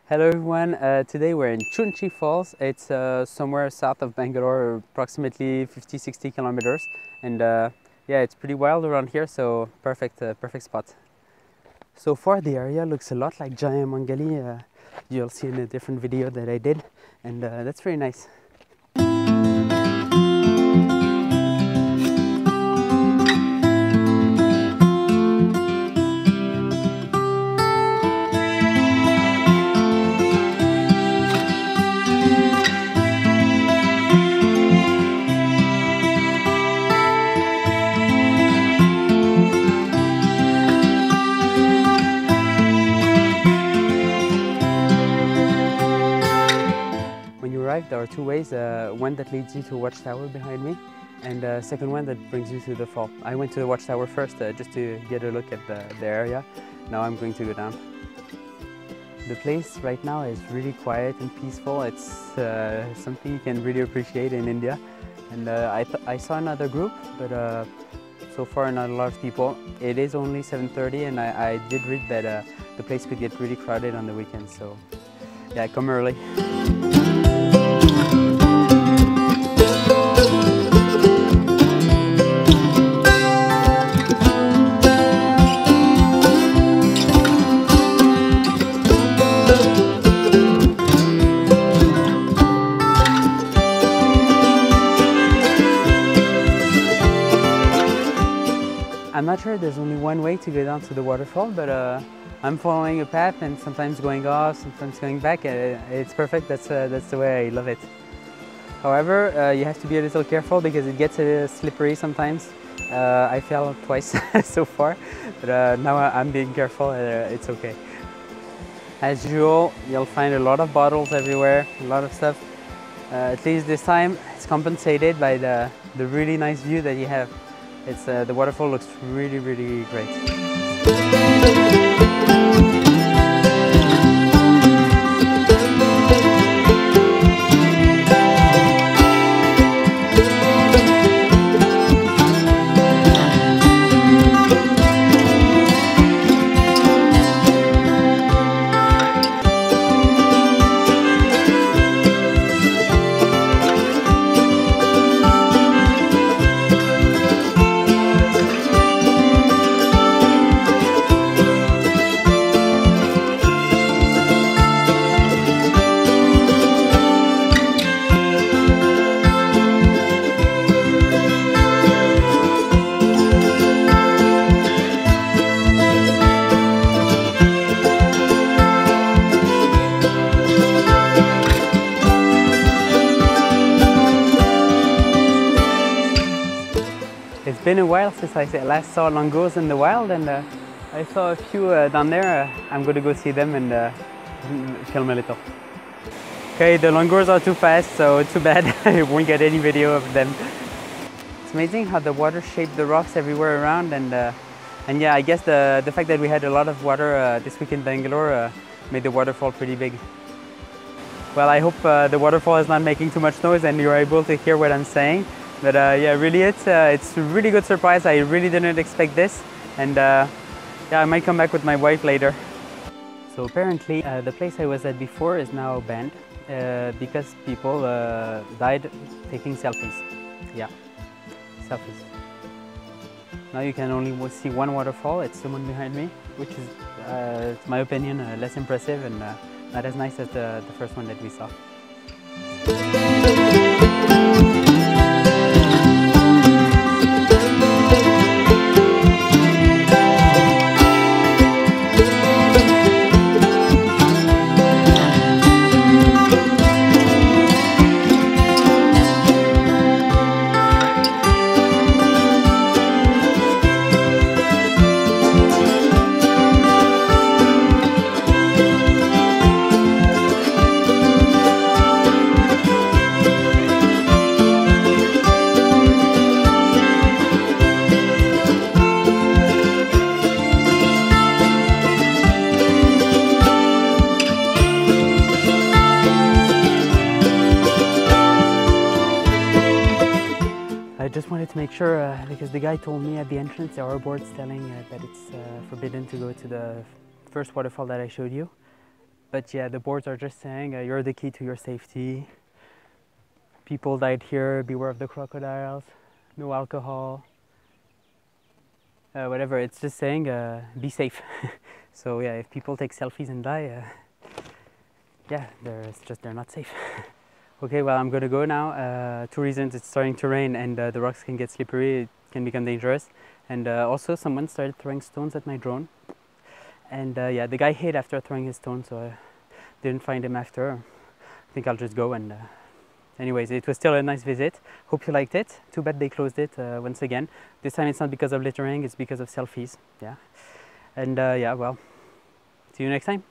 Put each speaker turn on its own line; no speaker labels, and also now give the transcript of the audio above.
Hello everyone, today we're in Chunchi Falls. It's somewhere south of Bangalore, approximately 50-60 kilometers, and yeah, it's pretty wild around here, so perfect spot. So far the area looks a lot like Jayamangali. You'll see in a different video that I did, and that's very nice. There are two ways, one that leads you to a watchtower behind me, and the second one that brings you to the fall. I went to the watchtower first just to get a look at the area. Now I'm going to go down. The place right now is really quiet and peaceful. It's something you can really appreciate in India. And I saw another group, but so far not a lot of people. It is only 7:30, and I did read that the place could get really crowded on the weekends, so yeah, come early. I'm not sure there's only one way to go down to the waterfall, but I'm following a path and sometimes going off, sometimes going back. It's perfect, that's the way I love it. However, you have to be a little careful because it gets slippery sometimes. I fell twice so far, but now I'm being careful, it's okay. As usual, you'll find a lot of bottles everywhere, a lot of stuff. At least this time, it's compensated by the really nice view that you have. The waterfall looks really great. It's been a while since I last saw langurs in the wild, and I saw a few down there. I'm going to go see them and film a little. Okay, the langurs are too fast, so too bad. I won't get any video of them. It's amazing how the water shaped the rocks everywhere around, and yeah, I guess the fact that we had a lot of water this week in Bangalore made the waterfall pretty big. Well, I hope the waterfall is not making too much noise and you're able to hear what I'm saying. But yeah, really it's a really good surprise. I really didn't expect this, and yeah, I might come back with my wife later. So apparently the place I was at before is now banned because people died taking selfies. Yeah, selfies. Now you can only see one waterfall. It's the one behind me, which is, in my opinion, less impressive and not as nice as the first one that we saw. I just wanted to make sure, because the guy told me at the entrance there are boards telling that it's forbidden to go to the first waterfall that I showed you. But yeah, the boards are just saying you're the key to your safety. People died here, beware of the crocodiles, no alcohol, whatever. It's just saying be safe. So yeah, if people take selfies and die, yeah, they're not safe. Okay, well, I'm gonna go now. 2 reasons: it's starting to rain and the rocks can get slippery, it can become dangerous. And also someone started throwing stones at my drone. And yeah, the guy hid after throwing his stone, so I didn't find him after. I think I'll just go and anyways, it was still a nice visit. Hope you liked it. Too bad they closed it once again. This time it's not because of littering, it's because of selfies. Yeah. And yeah, well, see you next time.